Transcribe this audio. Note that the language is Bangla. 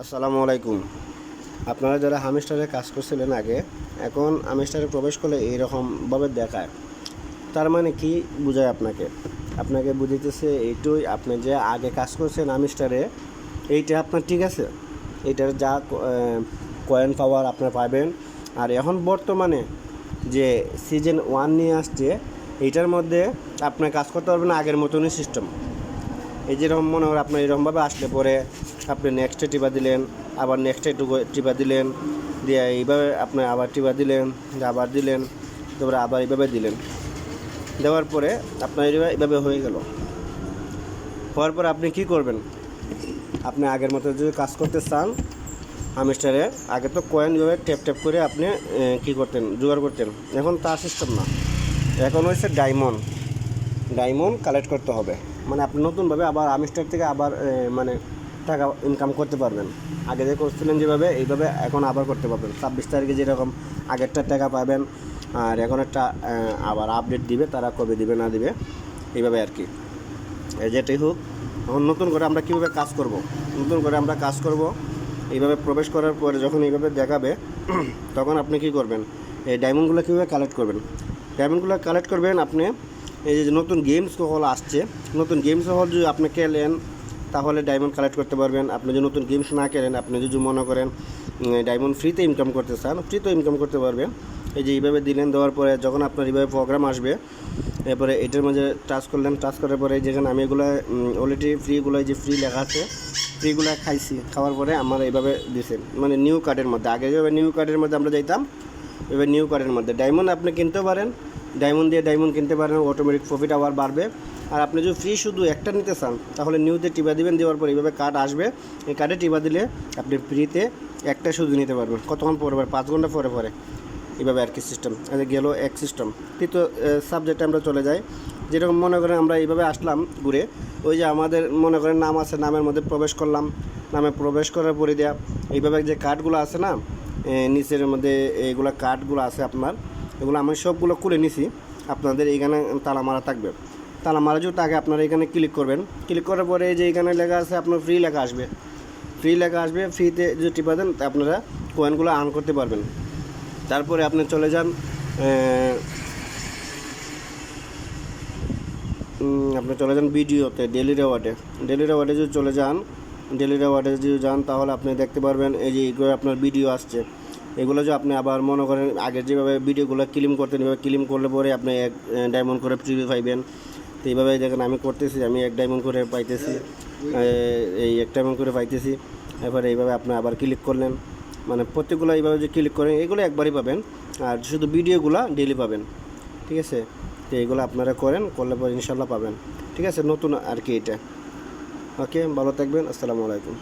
আসসালামু আলাইকুম। আপনারা যারা হামস্টারে কাজ করছিলেন আগে, এখন হামস্টারে প্রবেশ করলে এইরকমভাবে দেখায়। তার মানে কি বোঝায় আপনাকে? আপনাকে বুঝাইতেছে এইটুই, আপনি যে আগে কাজ করছেন হামস্টারে, এইটা আপনার ঠিক আছে, এইটার যা কয়েন পাওয়ার আপনার পাবেন। আর এখন বর্তমানে যে সিজন 1 নিয়ে আসছে, এইটার মধ্যে আপনার কাজ করতে পারবেন আগের মতনই সিস্টেম। এই যেরকম মনে হয় আপনার এরকমভাবে আসলে পরে আপনি নেক্সটে টিপা দিলেন, আবার নেক্সটে একটু টিপা দিলেন, দিয়ে এইভাবে আপনি আবার টিপা দিলেন, আবার দিলেন, তারপরে আবার এইভাবে দিলেন, দেওয়ার পরে আপনার এইভাবে হয়ে গেল। হওয়ার পরে আপনি কি করবেন? আপনি আগের মতো যদি কাজ করতে চান হামস্টারে, আগে তো কয়েন এইভাবে ট্যাপ ট্যাপ করে আপনি কী করতেন, জোগাড় করতেন। এখন তার সিস্টেম না, এখন হচ্ছে ডায়মন্ড কালেক্ট করতে হবে। মানে আপনি নতুনভাবে আবার হামস্টার থেকে আবার মানে টাকা ইনকাম করতে পারবেন। আগে যে করছিলেন যেভাবে, এইভাবে এখন আবার করতে পারবেন। 26 তারিখে যেরকম আগেরটা টাকা পাবেন, আর এখন একটা আবার আপডেট দিবে, তারা কবে দিবে না দিবে, এইভাবে আর কি। যেটাই হোক, এখন নতুন করে আমরা কীভাবে কাজ করব, এইভাবে প্রবেশ করার পরে যখন এইভাবে দেখাবে তখন আপনি কী করবেন? এই ডায়মন্ডগুলো কীভাবে কালেক্ট করবেন? আপনি এই যে নতুন গেমস হল আসছে, নতুন গেমস হল যদি আপনি খেলেন তাহলে ডায়মন্ড কালেক্ট করতে পারবেন। আপনি যদি নতুন গেমস না খেলেন, আপনি যদি মনে করেন ডায়মন্ড ফ্রিতে ইনকাম করতে চান, ফ্রিতেও ইনকাম করতে পারবেন। এই যে এইভাবে দিলেন, দেওয়ার পরে যখন আপনার এইভাবে প্রোগ্রাম আসবে, এরপরে এটার মধ্যে টাচ করলেন, টাচ করার পরে যেখানে আমি এগুলো অলরেডি ফ্রিগুলো যে ফ্রি লেখা আছে, ফ্রিগুলো খাইছি, খাওয়ার পরে আমার এইভাবে দিছে, মানে নিউ কার্ডের মধ্যে। আগে যেভাবে নিউ কার্ডের মধ্যে আমরা যাইতাম, এবার নিউ কার্ডের মধ্যে ডায়মন্ড আপনি কিনতে পারেন, ডায়মন্ড কিনতে পারেন, অটোমেটিক প্রফিট আবার বাড়বে। আর আপনি যদি ফ্রি শুধু একটা নিতে চান তাহলে নিউতে টিপা দিবেন, দেওয়ার পর এইভাবে কার্ড আসবে, এই কার্ডে টিপা দিলে আপনি ফ্রিতে একটা শুধু নিতে পারবেন। কতক্ষণ পরে? 5 ঘন্টা পরে এইভাবে আর কি সিস্টেম। গেল এক সিস্টেম। তৃতীয় সাবজেক্টে আমরা চলে যাই। যেরকম মনে করেন আমরা এইভাবে আসলাম ঘুরে, ওই যে আমাদের মনে করেন নাম আছে, নামের মধ্যে প্রবেশ করলাম, নামে প্রবেশ করার পরে দেওয়া এইভাবে যে কার্ডগুলো আছে না, নিচের মধ্যে এইগুলো কার্ডগুলো আছে আপনার, এগুলো আমি সবগুলো খুলে নিছি। আপনাদের এইখানে তালা মারা থাকবে, তালা মারা যদি থাকে আপনারা এখানে ক্লিক করবেন। ক্লিক করার পরে যে এখানে লেখা আছে আপনার ফ্রি লেখা আসবে, ফ্রিতে যদি টিপা দেন আপনারা কয়েনগুলো আর্ন করতে পারবেন। তারপরে আপনি চলে যান ভিডিওতে, ডেলি রেওয়ার্ডে যদি যান তাহলে আপনি দেখতে পারবেন এই যে এগুলো আপনার ভিডিও আসছে। এগুলো যে আপনি আবার মনে করেন আগের যেভাবে ভিডিওগুলো ক্লিম করতেন, এভাবে ক্লিম করলে পরে আপনি 1 ডায়মন্ড করে ফ্রি পাইবেন। তো এইভাবে দেখেন আমি করতেছি, আমি 1 ডায়মন্ড করে পাইতেছি, এই 1 ডায়মন্ড করে পাইতেছি। এরপরে এইভাবে আপনি আবার ক্লিক করলেন, মানে প্রত্যেকগুলো এইভাবে যে ক্লিক করেন এগুলো একবারই পাবেন, আর শুধু ভিডিওগুলো ডেলি পাবেন। ঠিক আছে? তো এইগুলো আপনারা করলে পরে ইনশাল্লাহ পাবেন। ঠিক আছে, নতুন আর কি এটা। ওকে, ভালো থাকবেন। আসসালামু আলাইকুম।